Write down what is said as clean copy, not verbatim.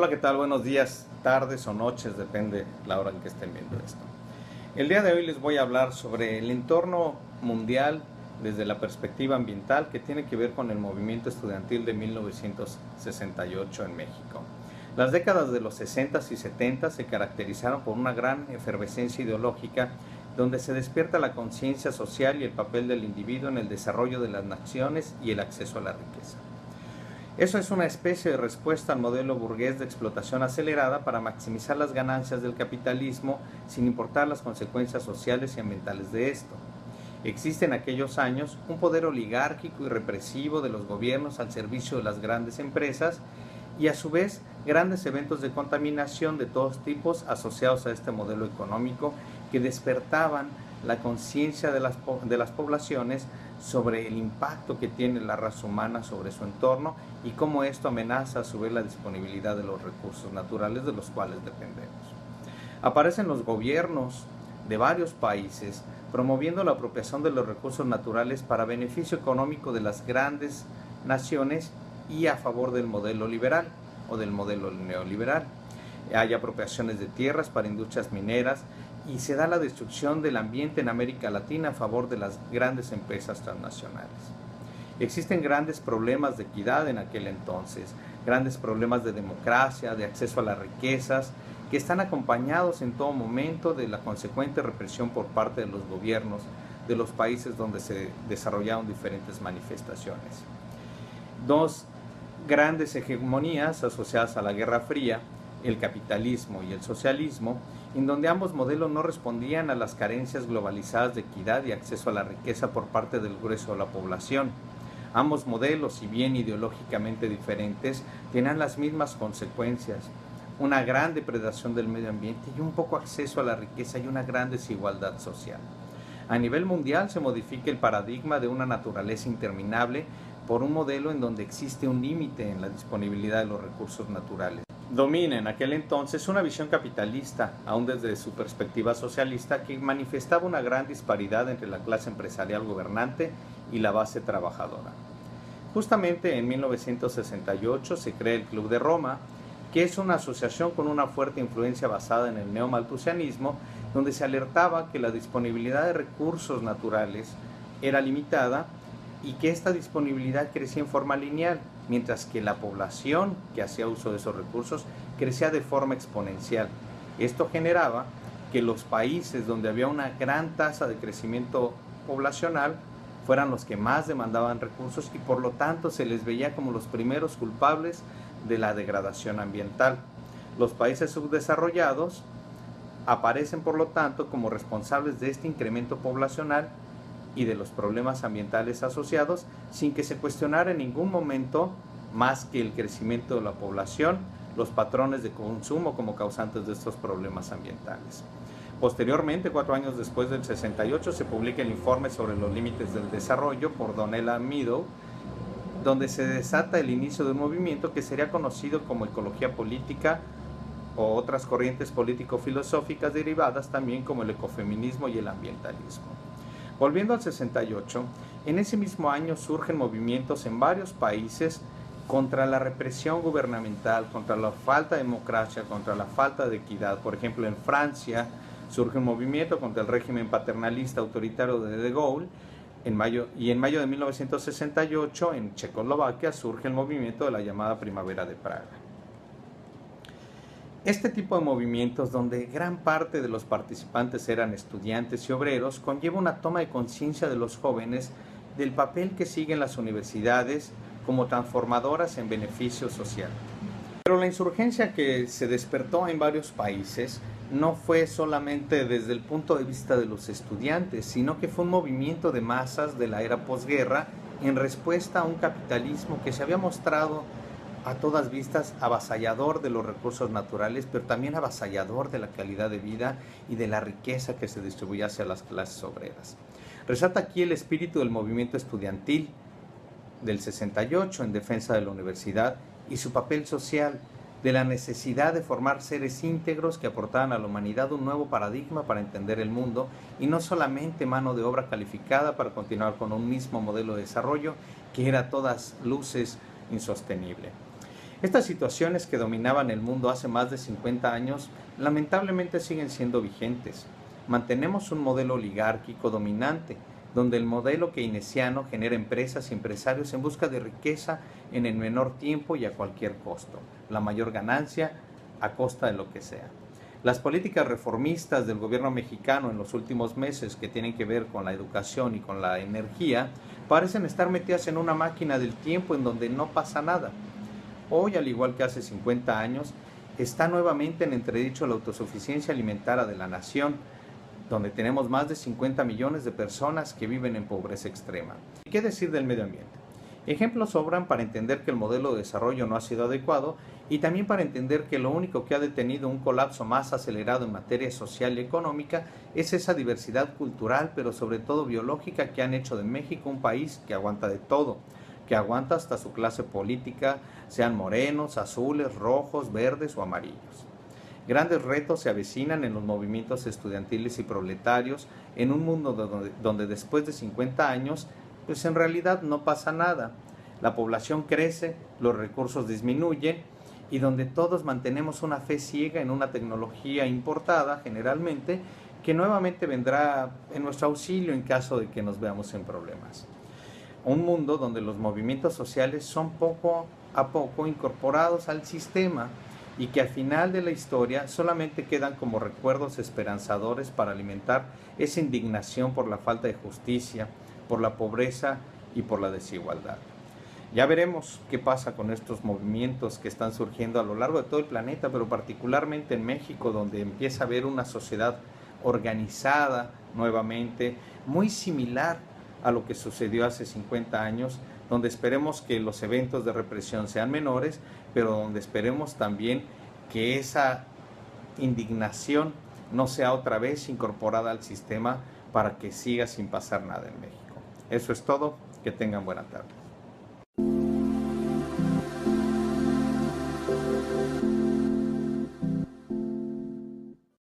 Hola, ¿qué tal? Buenos días, tardes o noches, depende la hora en que estén viendo esto. El día de hoy les voy a hablar sobre el entorno mundial desde la perspectiva ambiental que tiene que ver con el movimiento estudiantil de 1968 en México. Las décadas de los 60 y 70 se caracterizaron por una gran efervescencia ideológica donde se despierta la conciencia social y el papel del individuo en el desarrollo de las naciones y el acceso a la riqueza. Eso es una especie de respuesta al modelo burgués de explotación acelerada para maximizar las ganancias del capitalismo sin importar las consecuencias sociales y ambientales de esto. Existe en aquellos años un poder oligárquico y represivo de los gobiernos al servicio de las grandes empresas y a su vez grandes eventos de contaminación de todos tipos asociados a este modelo económico que despertaban la conciencia de las poblaciones sobre el impacto que tiene la raza humana sobre su entorno y cómo esto amenaza a su vez la disponibilidad de los recursos naturales de los cuales dependemos. Aparecen los gobiernos de varios países promoviendo la apropiación de los recursos naturales para beneficio económico de las grandes naciones y a favor del modelo liberal o del modelo neoliberal. Hay apropiaciones de tierras para industrias mineras y se da la destrucción del ambiente en América Latina a favor de las grandes empresas transnacionales. Existen grandes problemas de equidad en aquel entonces, grandes problemas de democracia, de acceso a las riquezas, que están acompañados en todo momento de la consecuente represión por parte de los gobiernos de los países donde se desarrollaron diferentes manifestaciones. Dos grandes hegemonías asociadas a la Guerra Fría, el capitalismo y el socialismo, en donde ambos modelos no respondían a las carencias globalizadas de equidad y acceso a la riqueza por parte del grueso de la población. Ambos modelos, si bien ideológicamente diferentes, tenían las mismas consecuencias: una gran depredación del medio ambiente y un poco acceso a la riqueza y una gran desigualdad social. A nivel mundial se modifica el paradigma de una naturaleza interminable por un modelo en donde existe un límite en la disponibilidad de los recursos naturales. Domina en aquel entonces una visión capitalista, aún desde su perspectiva socialista, que manifestaba una gran disparidad entre la clase empresarial gobernante y la base trabajadora. Justamente en 1968 se crea el Club de Roma, que es una asociación con una fuerte influencia basada en el neomalthusianismo, donde se alertaba que la disponibilidad de recursos naturales era limitada y que esta disponibilidad crecía en forma lineal, mientras que la población que hacía uso de esos recursos crecía de forma exponencial. Esto generaba que los países donde había una gran tasa de crecimiento poblacional fueran los que más demandaban recursos y por lo tanto se les veía como los primeros culpables de la degradación ambiental. Los países subdesarrollados aparecen por lo tanto como responsables de este incremento poblacional y de los problemas ambientales asociados, sin que se cuestionara en ningún momento, más que el crecimiento de la población, los patrones de consumo como causantes de estos problemas ambientales. Posteriormente, 4 años después del 68, se publica el informe sobre los límites del desarrollo por Donella Meadow, donde se desata el inicio de un movimiento que sería conocido como ecología política o otras corrientes político-filosóficas derivadas también como el ecofeminismo y el ambientalismo. Volviendo al 68, en ese mismo año surgen movimientos en varios países contra la represión gubernamental, contra la falta de democracia, contra la falta de equidad. Por ejemplo, en Francia surge un movimiento contra el régimen paternalista autoritario de Gaulle, en mayo de 1968 en Checoslovaquia surge el movimiento de la llamada Primavera de Praga. Este tipo de movimientos, donde gran parte de los participantes eran estudiantes y obreros, conlleva una toma de conciencia de los jóvenes del papel que siguen las universidades como transformadoras en beneficio social. Pero la insurgencia que se despertó en varios países no fue solamente desde el punto de vista de los estudiantes, sino que fue un movimiento de masas de la era posguerra en respuesta a un capitalismo que se había mostrado a todas vistas avasallador de los recursos naturales, pero también avasallador de la calidad de vida y de la riqueza que se distribuía hacia las clases obreras. Resalta aquí el espíritu del movimiento estudiantil del 68 en defensa de la universidad y su papel social, de la necesidad de formar seres íntegros que aportaran a la humanidad un nuevo paradigma para entender el mundo y no solamente mano de obra calificada para continuar con un mismo modelo de desarrollo que era a todas luces insostenible. Estas situaciones que dominaban el mundo hace más de 50 años lamentablemente siguen siendo vigentes. Mantenemos un modelo oligárquico dominante, donde el modelo keynesiano genera empresas y empresarios en busca de riqueza en el menor tiempo y a cualquier costo, la mayor ganancia a costa de lo que sea. Las políticas reformistas del gobierno mexicano en los últimos meses, que tienen que ver con la educación y con la energía, parecen estar metidas en una máquina del tiempo en donde no pasa nada. Hoy, al igual que hace 50 años, está nuevamente en entredicho la autosuficiencia alimentaria de la nación, donde tenemos más de 50 millones de personas que viven en pobreza extrema. ¿Y qué decir del medio ambiente? Ejemplos sobran para entender que el modelo de desarrollo no ha sido adecuado y también para entender que lo único que ha detenido un colapso más acelerado en materia social y económica es esa diversidad cultural, pero sobre todo biológica, que han hecho de México un país que aguanta de todo, que aguanta hasta su clase política, sean morenos, azules, rojos, verdes o amarillos. Grandes retos se avecinan en los movimientos estudiantiles y proletarios en un mundo donde después de 50 años, pues en realidad no pasa nada. La población crece, los recursos disminuyen y donde todos mantenemos una fe ciega en una tecnología importada generalmente que nuevamente vendrá en nuestro auxilio en caso de que nos veamos en problemas. Un mundo donde los movimientos sociales son poco a poco incorporados al sistema y que al final de la historia solamente quedan como recuerdos esperanzadores para alimentar esa indignación por la falta de justicia, por la pobreza y por la desigualdad. Ya veremos qué pasa con estos movimientos que están surgiendo a lo largo de todo el planeta, pero particularmente en México, donde empieza a haber una sociedad organizada nuevamente, muy similar a lo que sucedió hace 50 años, donde esperemos que los eventos de represión sean menores, pero donde esperemos también que esa indignación no sea otra vez incorporada al sistema para que siga sin pasar nada en México. Eso es todo, que tengan buena tarde.